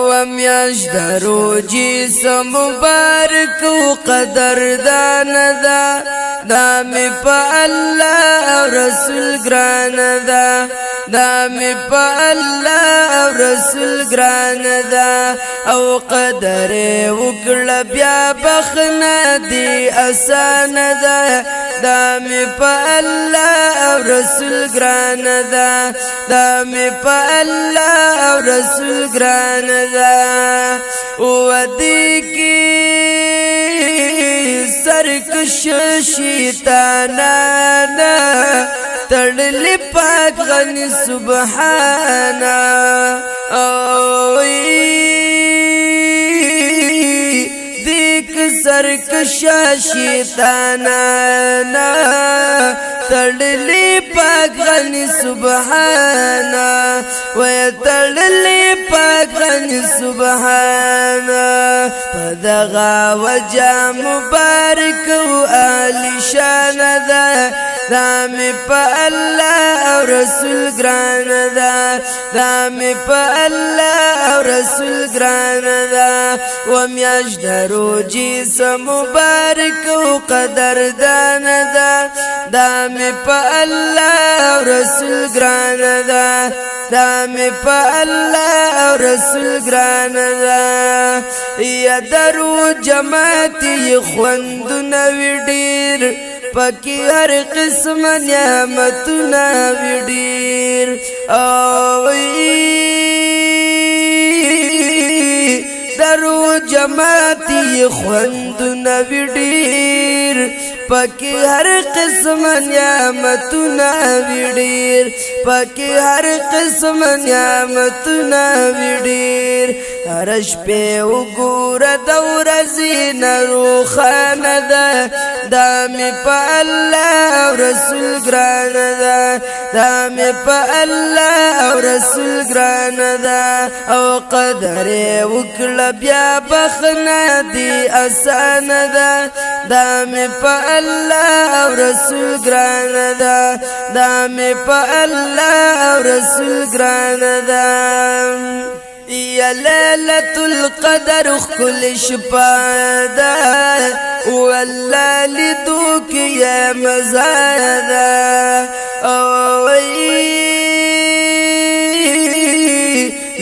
ومیاش دروجی سم مبارک و قدر داندا دامی پا اللہ رسول گراندا دامی پا اللہ رسول گراندا او قدر وکل بیا بخنا دی آسان دا دامی پا اللہ رسول گراندا دامی پا اللہ رسول گراندا ودی کی سرکش شیطانانا تڑلی پاک غنی سبحانا دیک سرکش شیطانانا تڑلی پاک غنی سبحانا ویتڑلی پاک غنی سبحانا پدغا وجہ مبارک و آلی شان دا دامی پا اللہ رسول گران دا دامی پا اللہ رسول گران دا ومیاش دروجی سا مبارک و قدر دان دا دامی پا اللہ رسول گران دا دامی پا اللہ رسول گران دا یا درو جماعتی خوندنا ویڈیر پاکی ہر قسم نعمتنا ویڈیر درو جماعتی خوندنا ویڈیر پاکی ہر قسم نعمتنا ویڈیر پاکی ہر قسم نعمتنا ویڈیر ہرش پہ اگور دور زین روخان دا دامی پا اللہ رسول گران دا دامی پا اللہ رسول گران دا او قدر وکل بیا بخنا دی آسان دا دامی پا اللہ رسول گران دا دامی پا اللہ رسول گران دا یا لیلت القدر کل شپادا واللہ لیدو کی یا مزادا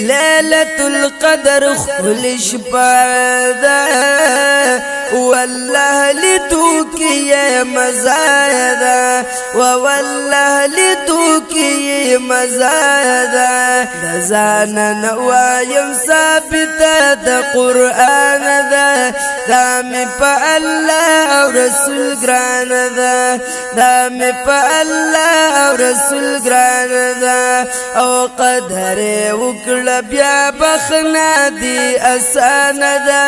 لیلت القدر کل شپادا واللہ لیدو کی یا مزادا واللہ لیدو کی یا مزادا دزانا نوایم ثابتا دا قرآن دا دامی پا اللہ رسول گران دا دامی پا اللہ رسول گران دا او قدر وکل بیا بخنا دی آسان دا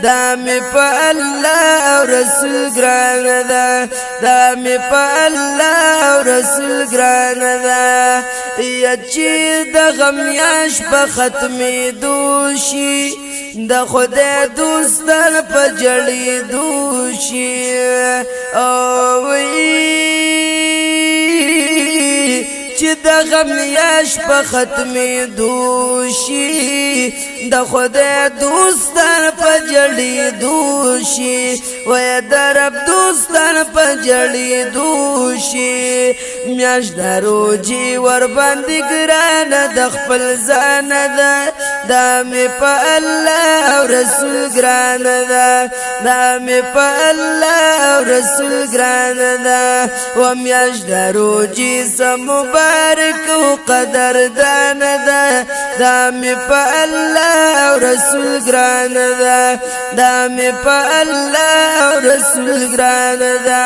دامی پا اللہ رسول گران دا دامی پا اللہ رسول گران دا یا چی دا غمیاش پا ختمی دوشی دا خدای دوستان پا جڑی دوشی چی دا غمیاش پا ختمی دوشی دا خدای دوستان پا جڑی دوشی وی دا رب دوستان پا جڑی دوشی میاش دارو جی ور باندی گران دا خپل زان دا دامی پا اللہ رسول گران دا دامی پا اللہ رسول گران دا ومیاش دارو جی سا مبارک و قدر دان دا دامی پا اللہ رسول گران دا دامی پا اللہ رسول گران دا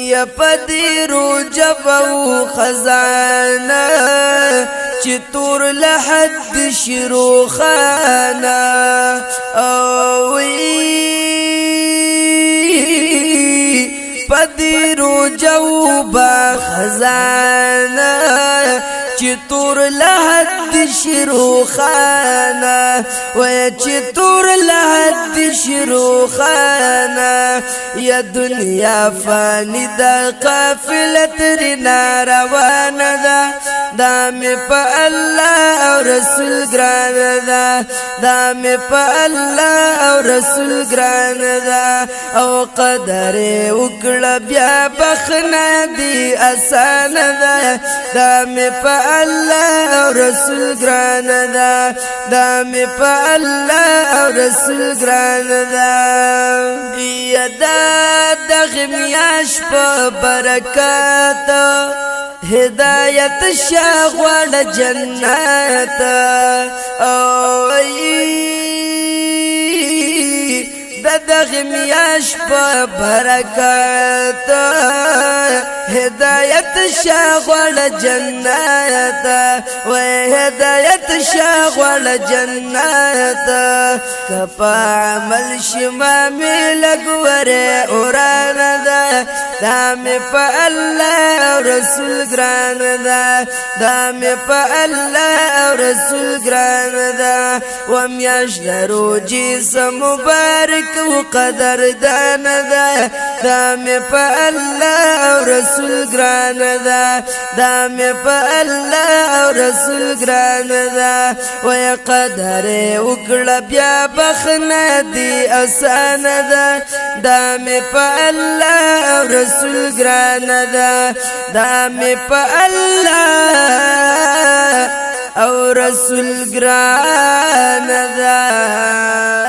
یا پدیرو جبو خزانا چی تور لحد شروع خانا پدیرو جو با خزانا چی تور لحد شروع خانا وای چې تور لحد شروع خانا یا دنیا فانی دا قافله ترنا روانه ده دا می په الله او رسول ګران ده دا می په الله او رسول ګران ده او قدر وکړه بیا بخنه دی آسان ده دا می په الله او رسول ګران ده دا می په الله او رسول ګران ده یدا دغه میاش په برکات هدایت شاغوړ جنت او دغه میاش په برکات هدایت شاغوړ جنت و هدایت شاغوړ جنت کپا عمل شما ملګوره اوران ده دا می په الله او رسول ګران ده دا می په الله او رسول ګران ده و میاش دروجی سم مبارک و قدر دان ده دا می په الله او رسول ګران ده دا می په الله او رسول ګران ده و قدر وکړه بیا بخنه دی آسان ده دا می په الله او رسول ګران ده دا می په الله او رسول ګران ده